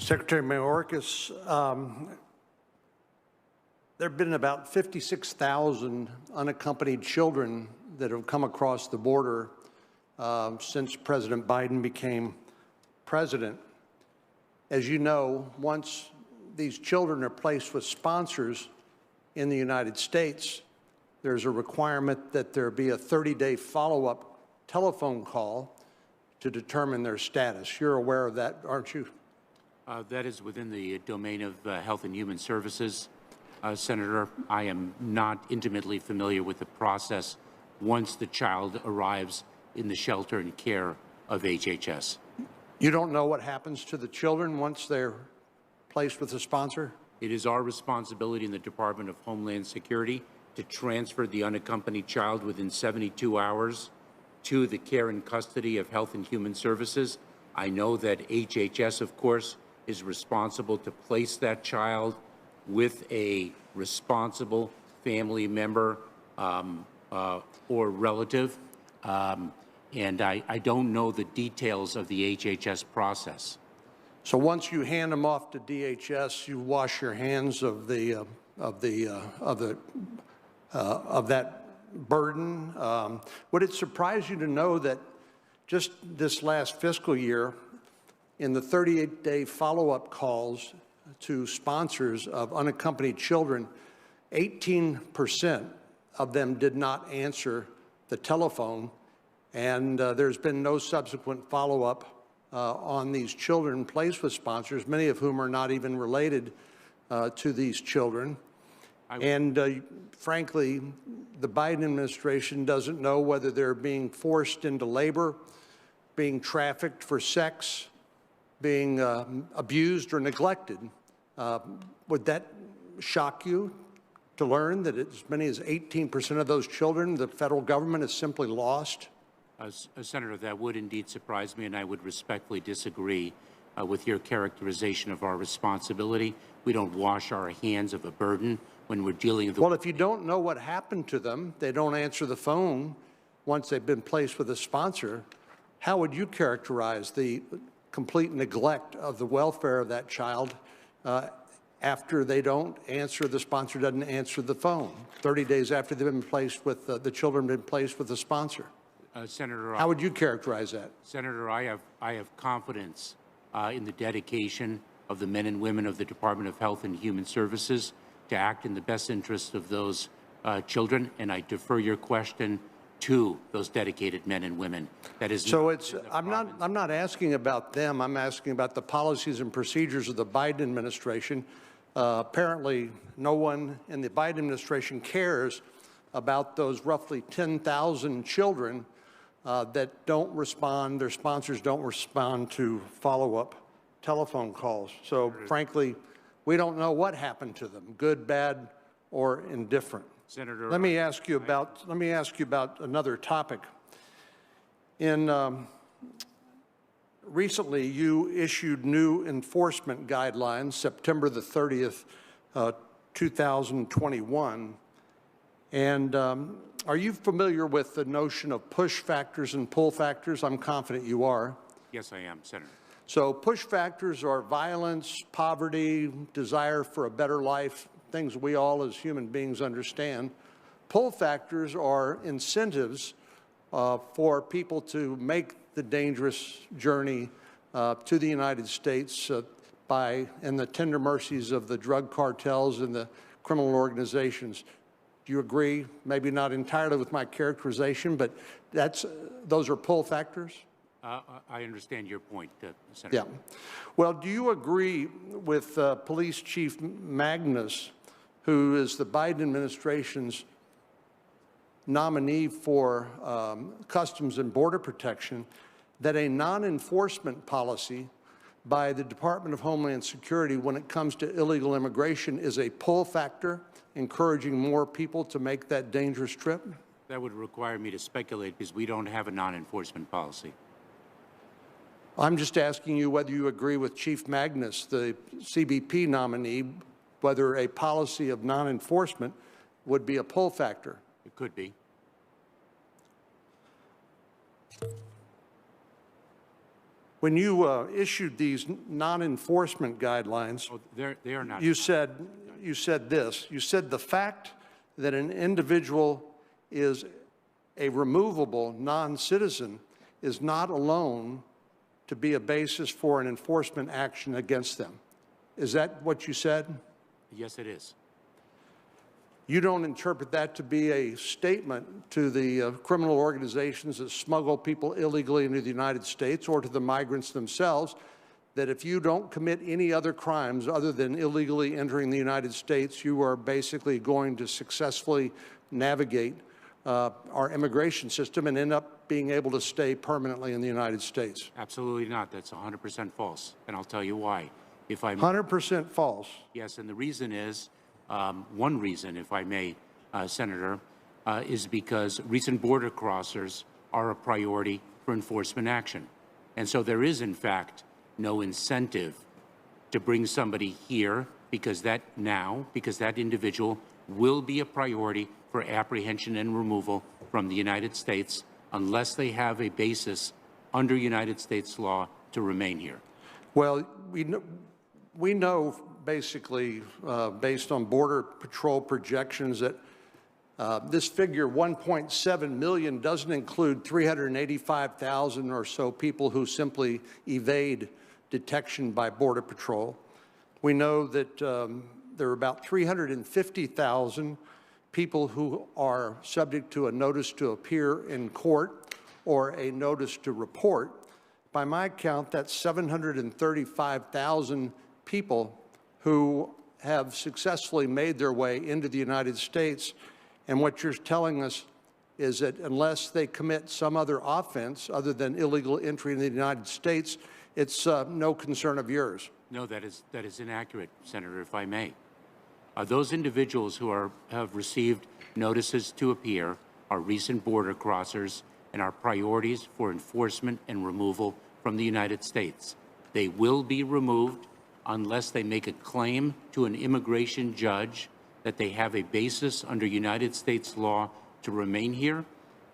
Secretary Mayorkas, there have been about 56,000 unaccompanied children that have come across the border since President Biden became president. As you know, once these children are placed with sponsors in the United States, there's a requirement that there be a 30-day follow-up telephone call to determine their status. You're aware of that, aren't you? That is within the domain of Health and Human Services. Senator, I am not intimately familiar with the process once the child arrives in the shelter and care of HHS. You don't know what happens to the children once they're placed with a sponsor? It is our responsibility in the Department of Homeland Security to transfer the unaccompanied child within 72 hours to the care and custody of Health and Human Services. I know that HHS, of course, is responsible to place that child with a responsible family member or relative. And I don't know the details of the HHS process. So once you hand them off to DHS, you wash your hands of that burden. Would it surprise you to know that just this last fiscal year, in the 38-day follow-up calls to sponsors of unaccompanied children, 18% of them did not answer the telephone, and there's been no subsequent follow-up on these children placed with sponsors, many of whom are not even related to these children. And frankly, the Biden administration doesn't know whether they're being forced into labor, being trafficked for sex, being abused or neglected. Would that shock you to learn that as many as 18% of those children the federal government has simply lost? Senator, that would indeed surprise me, and I would respectfully disagree with your characterization of our responsibility. We don't wash our hands of a burden when we're dealing with... Well, if you don't know what happened to them, they don't answer the phone once they've been placed with a sponsor, how would you characterize the complete neglect of the welfare of that child after they don't answer, the sponsor doesn't answer the phone, 30 days after they've been placed with, the children have been placed with a sponsor? Senator, how would you characterize that? Senator, I have confidence in the dedication of the men and women of the Department of Health and Human Services to act in the best interest of those children, and I defer your question to those dedicated men and women. That is so. I'm not asking about them. I'm asking about the policies and procedures of the Biden administration. Apparently, no one in the Biden administration cares about those roughly 10,000 children that don't respond, their sponsors don't respond to follow-up telephone calls. So frankly, we don't know what happened to them, good, bad, or indifferent. Senator, let me ask you about another topic. Recently, you issued new enforcement guidelines, September the 30th, 2021. And are you familiar with the notion of push factors and pull factors? I'm confident you are. Yes, I am, Senator. So push factors are violence, poverty, desire for a better life, things we all as human beings understand. Pull factors are incentives for people to make the dangerous journey to the United States in the tender mercies of the drug cartels and the criminal organizations. Do you agree? Maybe not entirely with my characterization, but those are pull factors? I understand your point, Senator. Yeah. Well, do you agree with Police Chief Magnus, who is the Biden administration's nominee for Customs and Border Protection, that a non-enforcement policy by the Department of Homeland Security when it comes to illegal immigration is a pull factor, encouraging more people to make that dangerous trip? That would require me to speculate because we don't have a non-enforcement policy. I'm just asking you whether you agree with Chief Magnus, the CBP nominee, whether a policy of non-enforcement would be a pull factor. It could be. When you issued these non-enforcement guidelines, Oh, they are not. you said this. You said the fact that an individual is a removable non-citizen is not alone to be a basis for an enforcement action against them. Is that what you said? Yes, it is. You don't interpret that to be a statement to the criminal organizations that smuggle people illegally into the United States, or to the migrants themselves, that if you don't commit any other crimes other than illegally entering the United States, you are basically going to successfully navigate our immigration system and end up being able to stay permanently in the United States? Absolutely not. That's 100% false, and I'll tell you why. If I'm 100% false. Yes, and the reason is, one reason, if I may, Senator, is because recent border crossers are a priority for enforcement action. And so there is, in fact, no incentive to bring somebody here because that individual will be a priority for apprehension and removal from the United States unless they have a basis under United States law to remain here. Well, we know basically, based on Border Patrol projections, that this figure, 1.7 million, doesn't include 385,000 or so people who simply evade detection by Border Patrol. We know that there are about 350,000 people who are subject to a notice to appear in court or a notice to report. By my count, that's 735,000 people who have successfully made their way into the United States. And what you're telling us is that unless they commit some other offense other than illegal entry into the United States, it's no concern of yours. No, that is inaccurate, Senator, if I may. Those individuals who have received notices to appear are recent border crossers and are priorities for enforcement and removal from the United States. They will be removed unless they make a claim to an immigration judge that they have a basis under United States law to remain here,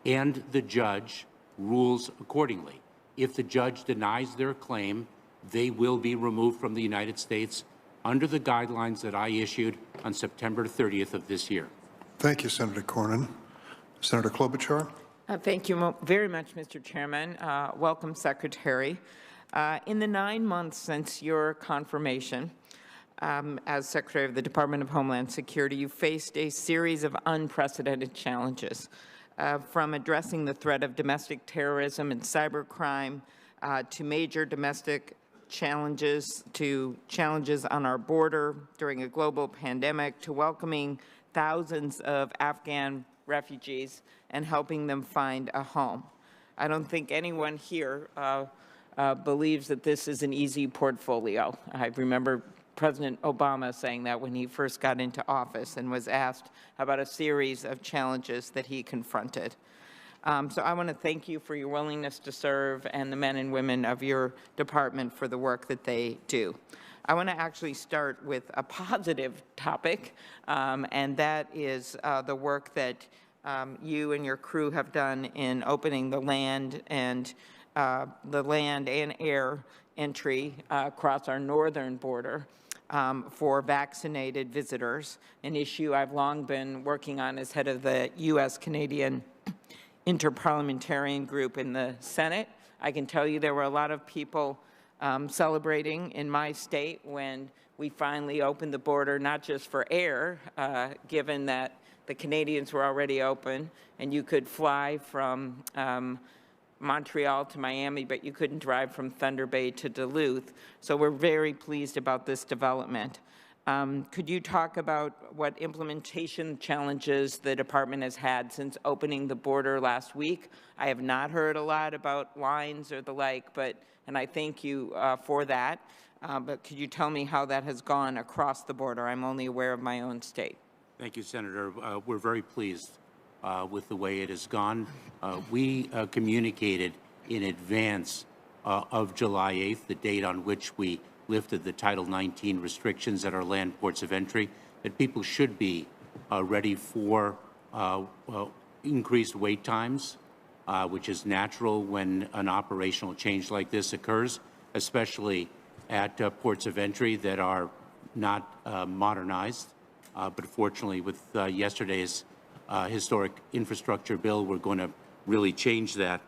and the judge rules accordingly. If the judge denies their claim, they will be removed from the United States under the guidelines that I issued on September 30th of this year. Thank you, Senator Cornyn. Senator Klobuchar. Thank you very much, Mr. Chairman. Welcome, Secretary. In the 9 months since your confirmation as Secretary of the Department of Homeland Security, you faced a series of unprecedented challenges, from addressing the threat of domestic terrorism and cybercrime to major domestic challenges, to challenges on our border during a global pandemic, to welcoming thousands of Afghan refugees and helping them find a home. I don't think anyone here believes that this is an easy portfolio. I remember President Obama saying that when he first got into office and was asked about a series of challenges that he confronted. So I want to thank you for your willingness to serve and the men and women of your department for the work that they do. I want to actually start with a positive topic, and that is the work that you and your crew have done in opening the land and air entry across our northern border for vaccinated visitors, an issue I've long been working on as head of the U.S.-Canadian Interparliamentarian Group in the Senate. I can tell you there were a lot of people celebrating in my state when we finally opened the border, not just for air, given that the Canadians were already open and you could fly from Montreal to Miami, but you couldn't drive from Thunder Bay to Duluth. So we're very pleased about this development. Could you talk about what implementation challenges the department has had since opening the border last week? I have not heard a lot about lines or the like, and I thank you for that. But could you tell me how that has gone across the border? I'm only aware of my own state. Thank you, Senator. We're very pleased with the way it has gone. We communicated in advance of July 8th, the date on which we lifted the Title 19 restrictions at our land ports of entry, that people should be ready for increased wait times which is natural when an operational change like this occurs, especially at ports of entry that are not modernized. But fortunately, with yesterday's historic infrastructure bill, we're going to really change that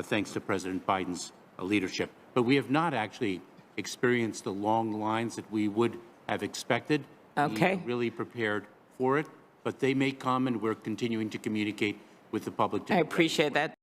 thanks to President Biden's leadership. But we have not actually experienced the long lines that we would have expected. Okay. We are really prepared for it, but they may come, and we're continuing to communicate with the public. I appreciate that.